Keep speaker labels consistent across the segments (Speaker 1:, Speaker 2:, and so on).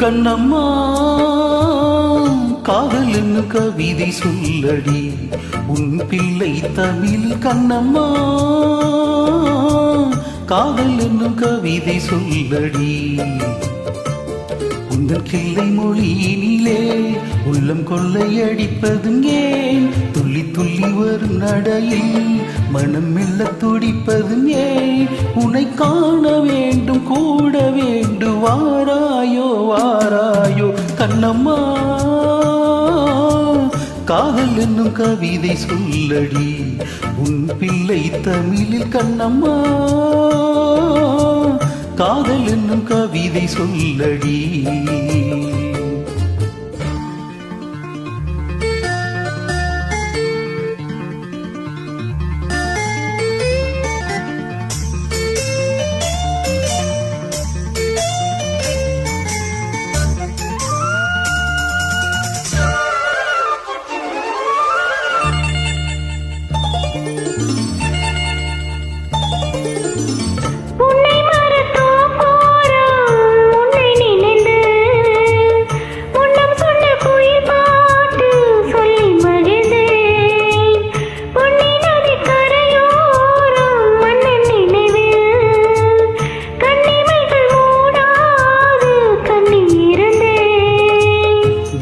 Speaker 1: கண்ணம்மா காதல் என்னும் கவிதை சொல்லடி உன் பிள்ளை தமிழ். கண்ணம்மா காதல் என்னும் கவிதை சொல்லடி உந்தன் கிள்ளை மொழியினிலே உள்ளம் கொள்ளையடிப்பதும் ஏன்? துள்ளி துள்ளி வரும் நடையில் மனம் மெல்ல துடிப்பதும் ஏன்? உன்னை காண வேண்டும் கூட வேண்டும் வாராயோ வாராயோ கண்ணம்மா காதல் என்னும் கவிதை சொல்லடி உன் பிள்ளை தமிழில். கண்ணம்மா காதல் என்னும் கவிதை சொல்லடி.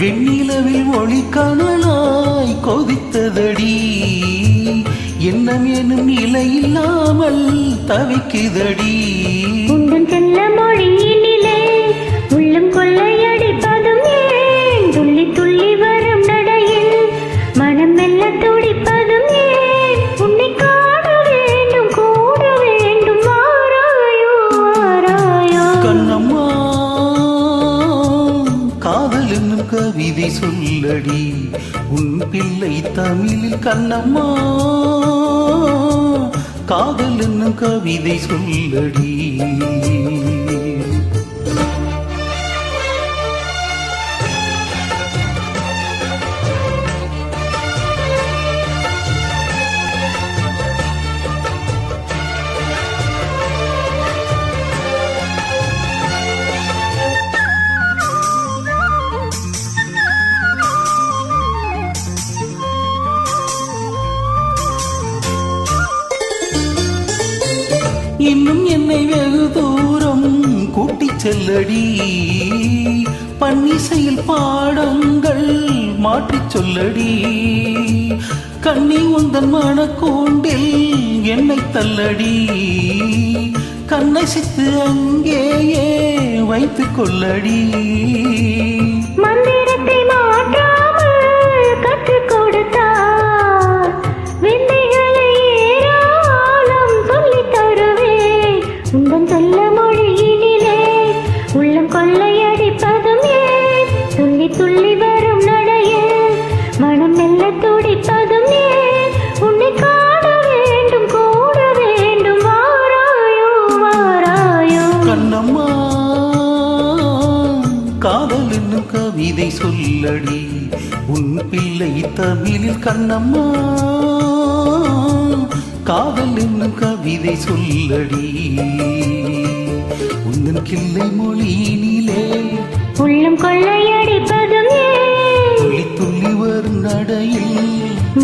Speaker 1: வெண்ணிலவில் ஒளி கனலாய் கொதித்ததடி எண்ணம் எனும் நிலை இல்லாமல் தவிக்குதடி.
Speaker 2: உந்தன் செல்ல மொழியினிலே உள்ளம் கொள்ளையடிப்பதும் ஏன்? துள்ளி துள்ளி வரும் நடையில் மனம் மெல்ல துடிப்பதும் ஏன்? உன்னை காண வேண்டும் கூட வேண்டும் வாராயோ வாராயோ.
Speaker 1: கண்ணம்மா காதல் என்னும் கவிதை சொல்லடி உன் பிள்ளை தமிழில். கண்ணம்மா காதல் என்னும் கவிதை சொல்லடி. இன்னும் என்னை வெகு தூரம் கூட்டிச் செல்லடி பன்னிசையில் பாடங்கள் மாற்றிச் சொல்லடி. கண்ணி உந்தன் மனக்கூண்டில் என்னை தள்ளடி கண்ணை சித்து அங்கேயே வைத்துக் கொள்ளடி.
Speaker 2: மந்திரத்தை மாற்றாமல் கற்றுக் கொடுத்தார் விந்தைகளை ஏராளம் சொல்லித் தருவேன். உந்தன் சொல்ல மொழியினிலே உள்ளம் கொள்ளையடிப்பதும் ஏன்? துள்ளி துள்ளி வரும் நடையில் மனம் மெல்ல துடிப்பதும் ஏன்? உன்னை காண வேண்டும் கூட வேண்டும் வாராயோ வாராயோ.
Speaker 1: கண்ணம்மா காதல் என்னும் கவிதை சொல்லடி உன் பிள்ளை தமிழில். கண்ணம்மா காதல் என்னும் கவிதை சொல்லடி உந்தன் கிள்ளை மொழியினிலே
Speaker 2: உள்ளம் கொள்ளையடிப்பதும் ஏன்?
Speaker 1: துள்ளி துள்ளி வரும் நடையில்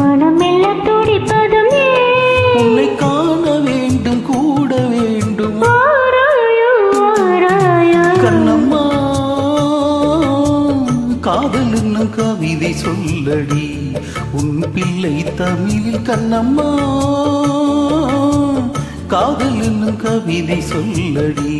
Speaker 2: மனம் மெல்ல துடிப்பதும் ஏன்?
Speaker 1: உன்னை காண வேண்டும் கூட வேண்டும்
Speaker 2: வாராயோ வாராயோ.
Speaker 1: கண்ணம்மா காதல் என்னும் கவிதை சொல்லடி உன் பிள்ளை தமிழில். கண்ணம்மா காதல் என்னும் கவிதை சொல்லடி.